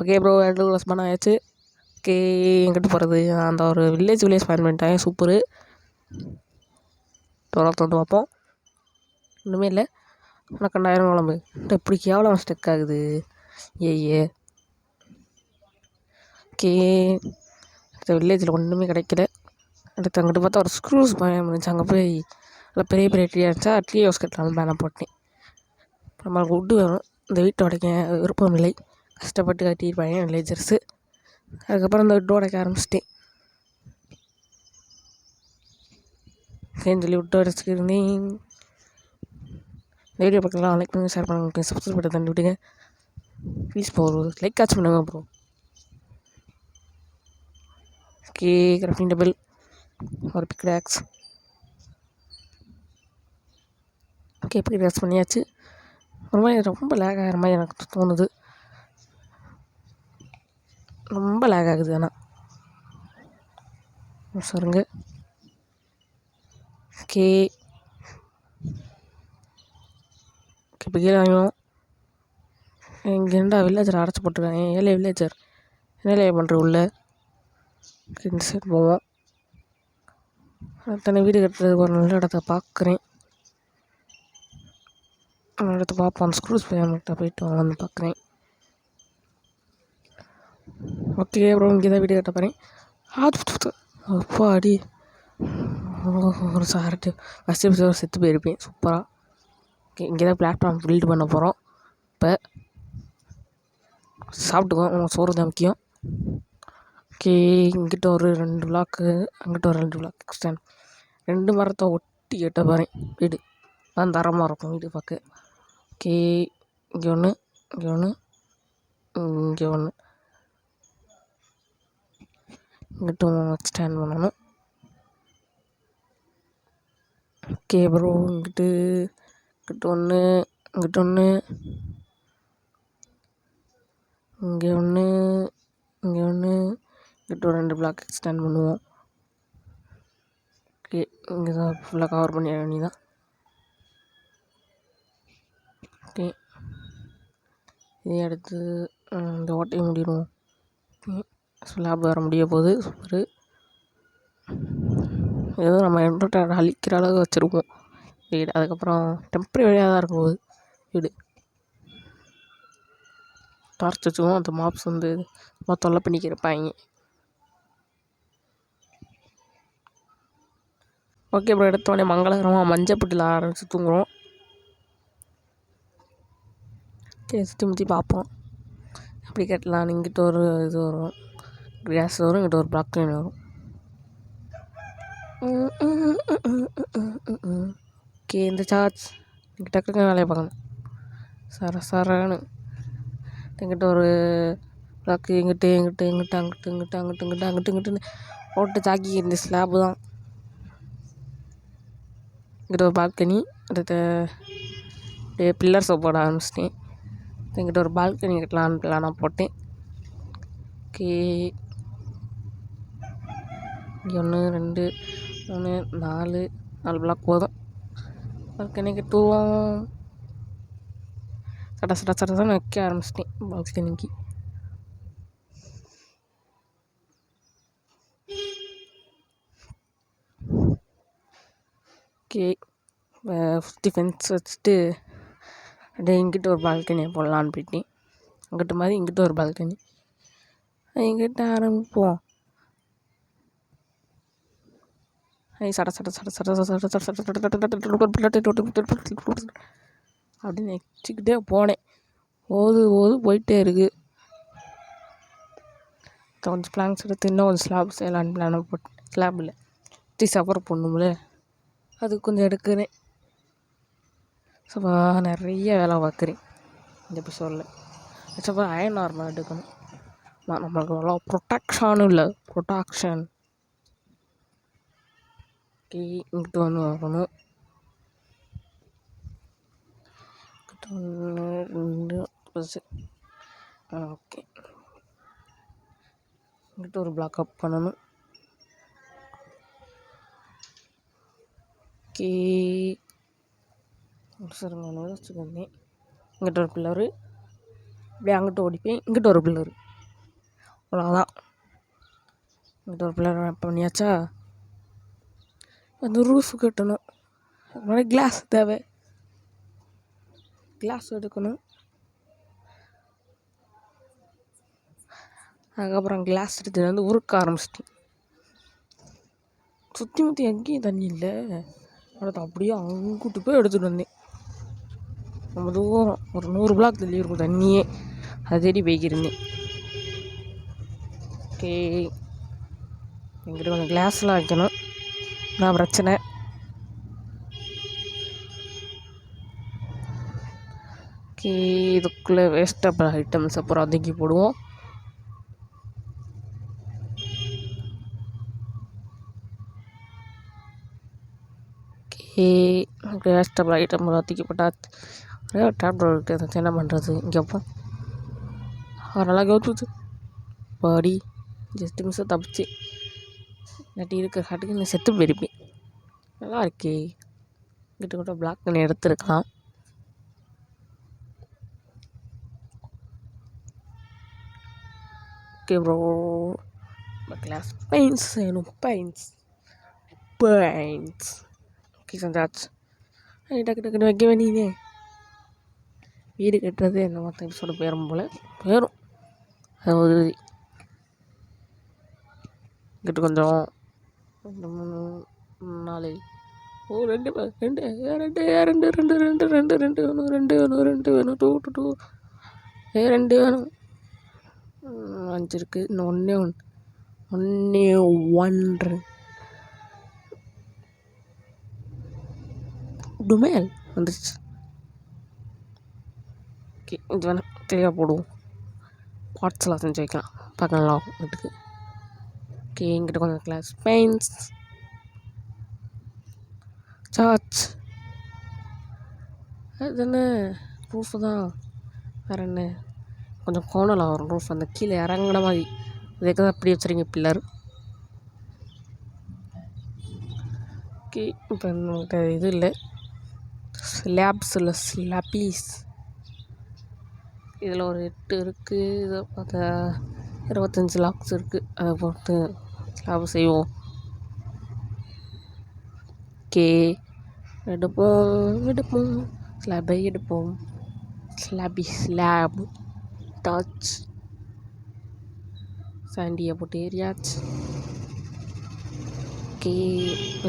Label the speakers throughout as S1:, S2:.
S1: Okay bro, 2 class பண்ண ஆயாச்சு. Okay, எங்கிட்ட போகிறது அந்த ஒரு வில்லேஜ் ஃபைன் பண்ணிட்டேன். சூப்பரு. தொடர்ந்து வந்து பார்ப்போம். ஒன்றுமே இல்லை. ஆனால் 2000 குழம்பு இப்படி கேவலம் ஸ்டெக் ஆகுது. ஏ ஓகே, இந்த வில்லேஜில் ஒன்றுமே கிடைக்கல. அடுத்து அங்கிட்டு பார்த்தா ஒரு ஸ்க்ரூஸ் பயம் இருந்துச்சு. அங்கே போய் நல்லா பெரிய பெரிய ட்ரீயாக இருந்துச்சா, ட்ரீ ஹவுஸ் கட்டலாம் பேனை போட்டேன். நம்மளுக்கு உட்டு வேணும். இந்த வீட்டை உடைக்க விருப்பம் இல்லை. கஷ்டப்பட்டு கட்டியிருப்பாங்க வில்லேஜர்ஸு. அதுக்கப்புறம் இந்த விட்டு உடைக்க ஆரம்பிச்சிட்டேன். ஏன்னு சொல்லி விட்டு உடச்சிக்கிருந்தேன். இந்த வீடியோ பக்கத்தில் லைக் பண்ணுங்கள், ஷேர் பண்ணுங்கள், சப்ஸ்கிரைப் பண்ணி தண்ணி விட்டுங்க ப்ளீஸ். ப்ரோ ஒரு லைக் ஆச்சு பண்ணுங்க ப்ரோ. ஓகே, கிராஃப்டிங் டேபிள், ஒரு பிக்ராக்ஸ். ஓகே, பிக்ராக்ஸ் பண்ணியாச்சு. ஒரு மாதிரி ரொம்ப லேக் ஆகிற மாதிரி எனக்கு தோணுது. ரொம்ப லேக் ஆகுது. ஆனால் சொல்லுங்க. ஓகே இப்போ கீழே வாங்கினோம். இங்கே ரெண்டா வில்லேஜர் அடைச்சி போட்டுருக்காங்க. ஏழை வில்லேஜர் என்ன பண்ணுற உள்ள. இந்த சைடு போவோம். அத்தனை வீடு கட்டுறதுக்கு ஒரு நல்ல இடத்த பார்க்குறேன். அந்த இடத்த பார்ப்போம். அந்த ஸ்க்ரூஸ் பேமெண்ட்டை போயிட்டு வந்து பார்க்குறேன். ஓகே அப்புறம் இங்கே தான் வீடு கட்ட போகிறேன். அப்பா அடி ஒரு சார்ட்டு ஃபஸ்ட்டு செத்து போயிருப்பேன். சூப்பராக. ஓகே, இங்கே தான் பிளாட்ஃபார்ம் பில்டு பண்ண போகிறோம். இப்போ சாப்பிட்டுக்குவோம். சோறு தான் முக்கியம். ஓகே, இங்கிட்ட ஒரு 2 பிளாக்கு, அங்கிட்ட ஒரு 2 பிளாக் எக்ஸ்டெண்ட். 2 மரத்தை ஒட்டி கட்ட போகிறேன் வீடு. அதான் தரமாக இருக்கும் வீடு பார்க்க. ஓகே, இங்கே ஒன்று, இங்கே ஒன்று, இங்கே ஒன்று, இங்கிட்டும் எக்ஸ்டெண்ட் பண்ணணும். ஓகே ப்ரோ, இங்கிட்டு ஒன்று, இங்கிட்ட ஒன்று, இங்கே ஒன்று, இங்கே ஒன்று, இங்கிட்ட ஒரு 2 பிளாக் எக்ஸ்டெண்ட் பண்ணுவோம். ஓகே, இங்கே தான் ஃபுல்லாக கவர் பண்ணிட வேண்டியதான். ஓகே, இதே அடுத்து இந்த ஓட்டையை முடிடுவோம். ஸ்லாப் வர முடிய போகுது. சூப்பரு. ஏதோ நம்ம என்டர்டைன் அழிக்கிற அளவுக்கு வச்சுருப்போம் வீடு. அதுக்கப்புறம் டெம்பரரியாக தான் இருக்கும் போது வீடு. டார்ச் வச்சுக்குவோம். அந்த மாப்ஸ் வந்து தொல்லை பண்ணிக்கிறப்பாங்க. ஓகே அப்புறம் எடுத்தோடனே மங்களகரமாக மஞ்சப்பட்டில் ஆரம்பித்து தூங்குகிறோம். ஓகே, சுற்றி பார்ப்போம் எப்படி கட்டலாம். இங்கிட்ட ஒரு இது வரும், கேஸ் வரும். இங்கிட்ட ஒரு பிளாக் லைன் வரும். ஓகே, இந்த சார்ஜ் இங்கே டக்குன்னு வேலையை பார்க்கணும். சரன்னு இங்கிட்ட ஒரு பிளாக்கு, இங்கிட்டு அங்கிட்டு ஓட்ட சாக்கி. இந்த ஸ்லாப்பு தான். இங்கிட்ட ஒரு பால்கனி. அடுத்த பில்லர்ஸை போட ஆரம்பிச்சிட்டேன். என்கிட்ட ஒரு பால்கனி கட்டலான்னு பிளானாக போட்டேன். ஓகே, இங்கே 1 2 3 4 பிளாக் போதும். பால்கனி கட்டுவோம். சட வைக்க ஆரம்பிச்சிட்டேன் பால்கனிக்கு. ஓகே, சுற்றி ஃபென்ஸ் வச்சுட்டு அப்படியே இங்கிட்ட ஒரு பால்கனியை போடலான்னு போயிட்டேன். அங்கிட்ட மாதிரி இங்கிட்ட ஒரு பால்கனி. இங்கிட்ட ஆரம்பிப்போம். அப்படின்னு வச்சுக்கிட்டே போனேன். ஓது போயிட்டே இருக்குது. கொஞ்சம் பிளாங்க்ஸ் எடுத்து இன்னும் கொஞ்சம் ஸ்லாப் செய்யலான்னு பிளானை போட்டு, ஸ்லாப் இல்லை சுற்றி சப்பரம் போடணும்ல, அது கொஞ்சம் எடுக்கிறேன். நிறைய வேலை பார்க்குறேன் இந்த எபிசோடில். அதுக்கப்புறம் அயன் ஆர்மர் எடுக்கணும். நம்மளுக்கு அவ்வளோ ப்ரொடெக்ஷனும் இல்லை. ப்ரொடெக்ஷன். ஓகே, இங்கிட்ட ஒன்று வரணும். 1 2 ஓகே, இங்கிட்ட ஒரு பிளாக் அப் பண்ணணும். ஓகே, சரிங்க, ஒன்று வச்சுருந்தேன். இங்கிட்ட ஒரு பில்லரு. அப்படியே அங்கிட்ட ஓடிப்பேன். இங்கிட்ட ஒரு பில்லரு. அவ்வளோதான். இங்கிட்ட ஒரு பில்லர் பண்ணியாச்சா. அந்த ரூஃப் கட்டணும். முன்னாடி கிளாஸ் தேவை. கிளாஸ் எடுக்கணும். அதுக்கப்புறம் கிளாஸ் எடுத்து வந்து உருக்க ஆரம்பிச்சிட்டேன். சுற்றி முற்றி எங்கேயும் தண்ணி இல்லை. அடுத்து அப்படியே அங்கிட்டு போய் எடுத்துகிட்டு வந்தேன். ரொம்ப தூரம் ஒரு 100 பிளாக் தள்ளி இருக்கும் தண்ணியே. அதை தேடி போய்க்கிருந்தேன். ஓகே, எங்கிட்ட கொஞ்சம் கிளாஸ்லாம் வைக்கணும். நான் பிரச்சனை. ஓகே, இதுக்குள்ளே வேஸ்டபிள் ஐட்டம்ஸ் அப்புறம் அதுக்கி போடுவோம். ஓகே, வேஸ்டபிள் ஐட்டம் தூக்கி போட்டால் டேப்லெட் இருக்குது. என்ன பண்ணுறது? இங்கே அப்போ நல்லா கவுத்துது பாடி. ஜஸ்ட் மிஸ்ஸை தப்பிச்சு நட்டி இருக்கிற ஹாட்டுக்கு நான் செத்து போயிருப்பேன். நல்லா இருக்கே. கிட்ட கூட பிளாக் பண்ணி எடுத்துருக்கலாம். ஓகே ப்ரோ, கிளாஸ் பெயிண்ட்ஸ் வேணும். பெயிண்ட்ஸ் ஓகே செஞ்சாச்சு. டக்கு டக்குன்னு வைக்க வேண்டியதே. வீடு கட்டுறது என்ன மற்ற எபிசோடு போயிடும் போல். போயிடும் அது உறுதி. இங்கிட்ட கொஞ்சம் 2 3 4 2 2 2 2 2 2 2 2 வேணும். 2 வேணும். 2 வேணும். 2 2 2 2 வேணும். 5 இருக்குது. இன்னும் ஒன்றே ஒன்று டுமேல் வந்துருச்சு. ஓகே, இது வேணால் தெளிவாக போடுவோம். பார்ட்ஸ்லாம் செஞ்சு வைக்கலாம். பார்க்கலாம் வீட்டுக்கு. ஓகே, எங்கிட்ட கொஞ்சம் கிளாஸ் பெயிண்ட்ஸ் சார்ஜ். அது என்ன ரூஃபு தான், வேறு என்ன. கொஞ்சம் கோணலாக வரும் ரூஃப். அந்த கீழே இறங்கின மாதிரி. இதுக்கு தான் அப்படி வச்சுருங்க பில்லர். ஓகே, இப்போ நம்மகிட்ட இது இல்லை, ஸ்லாப்ஸ் இல்லை, ஸ்லாப்பீஸ். இதில் ஒரு 8 இருக்குது. இதை பார்த்தா 25 லாக்ஸ் இருக்குது. அதை போட்டு ஸ்லாப் செய்வோம். ஓகே, எடுப்போம் ஸ்லாபை எடுப்போம். ஸ்லாப் டச் சாண்டியை போட்டு ஏரியாச்சு. ஓகே,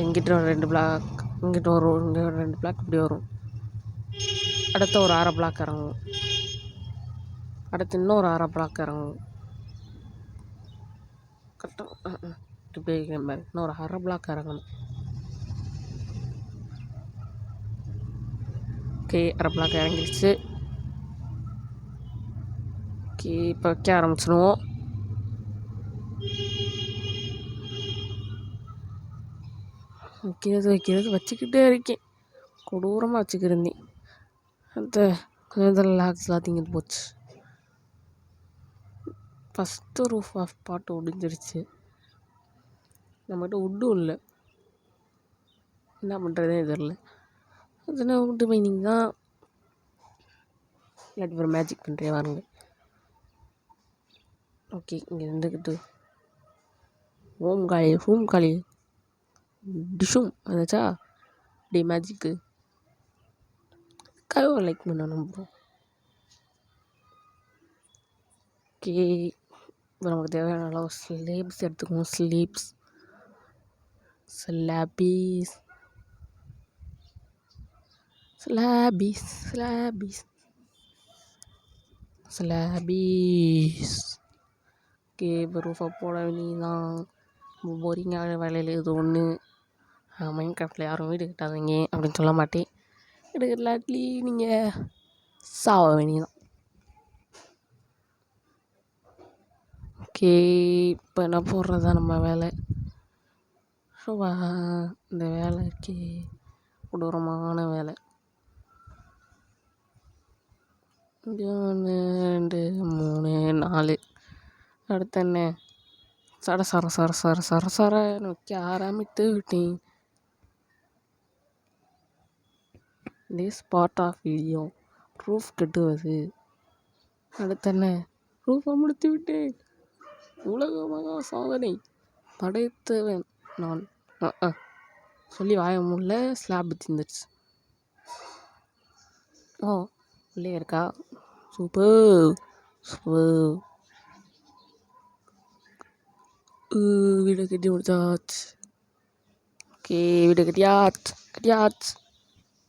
S1: இங்கிட்ட ஒரு 2 பிளாக், இங்கிட்ட ஒரு 2 பிளாக் இப்படி வரும். அடுத்த ஒரு 1/2 பிளாக் இறங்கும். அடுத்து இன்னொரு 1/2 பிளாக் இறங்கும். கரெக்டாக இப்படி இன்னொரு 1/2 பிளாக் இறங்கணும். Okay, 1/2 black இறங்கிடுச்சு. ஓகே, இப்போ வைக்க ஆரம்பிச்சிடுவோம். வைக்கிறது வச்சுக்கிட்டே இருக்கேன். கொடூரமாக வச்சுக்கிருந்தேன். அந்த கொஞ்சம் லாக்ஸ்லாம் திங்கிட்டு போச்சு. ஃபஸ்ட்டு ரூஃப் ஆஃப் பாட்டு ஒடிஞ்சிருச்சு. நம்மகிட்ட உட்டும் இல்லை. என்ன பண்ணுறதே தெரில. அதுனா உட்டு மைனிங் தான். இல்லாட்டி ஒரு மேஜிக் பண்ணுறே வாருங்க. ஓகே, இங்கே இருந்துக்கிட்டு ஹோம் காலி டிஷ்ஷும் அதாச்சா டே மேஜிக்கு கழுவ லைக் பண்ணணும் ப்ரோ. ஓகே, இப்போ நமக்கு தேவையான அளவு ஸ்லேப்ஸ் எடுத்துக்கணும். ஸ்லாபீஸ். ஓகே, இப்போ ரூஃபை போட வேண்டியதான். போரிங்கான வேலையில் இது ஒன்று. மைண்ட் கிராஃப்டில் யாரும் வீடு கட்டாதீங்க அப்படின்னு சொல்ல மாட்டேன். வீடு கட்டலாட்டி நீங்கள் சாவ வேண்டியதான். ஓகே, இப்போ என்ன போடுறதா நம்ம வேலை. இந்த வேலை இருக்கே கொடூரமான வேலை. 1 2 3 4 அடுத்து என்ன சர வைக்க ஆரம்பித்து விட்டேன். This part of video roof கட்டுவது. அடுத்து என்ன ரூஃபை முடித்து விட்டேன். உலக மகா சாதனை படைத்தவன் நான். சொல்லி வாய முடியல, ஸ்லாப் திந்துருச்சு. உள்ளே இருக்கா? Super super. வீடு கட்டி முடிச்சாச்சு. ஓகே, வீடு கட்டியாச்சு கட்டியாச்சு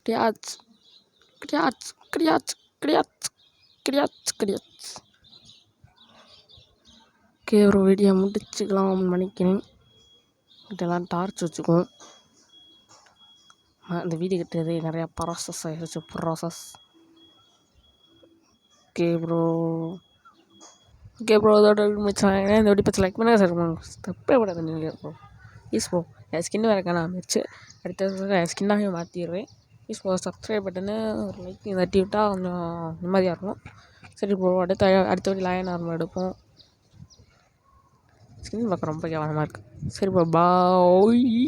S1: கட்டியாச்சு கட்டியாச்சு கட்டியாச்சு கட்டியாச்சு கட்டியாச்சு கட்டியாச்சு. ஓகே, ஒரு வீடியோ முடிச்சுக்கலாம்னு நினைக்கிறேன். இதெல்லாம் டார்ச் வச்சுக்குவோம். இந்த வீடு கட்டுறது நிறையா ப்ராசஸ் ஆகிடுச்சு. ஓகே ப்ரோ அதோட மிச்சம் இந்த வீடியோ பற்றி லைக் பண்ணுங்கள் சார். தப்பே விடாது நீங்கள் bro. Please bro, N skin வேறு காணாமிச்சு. அடுத்த என் ஸ்கின்னாகவே மாற்றிடுவேன். ப்ளீஸ் ப்ரோ, சப்ஸ்கிரைப் பட்டனு ஒரு லைக் தட்டி விட்டால் கொஞ்சம் நிம்மதியாக இருக்கும். சரி ப்ரோ, அடுத்த வாட்டி லயன் ஆர்மர் எடுப்போம். ஸ்கின் பார்க்க ரொம்ப கேவலமாக இருக்குது. சரி ப்ரோ, பாய்.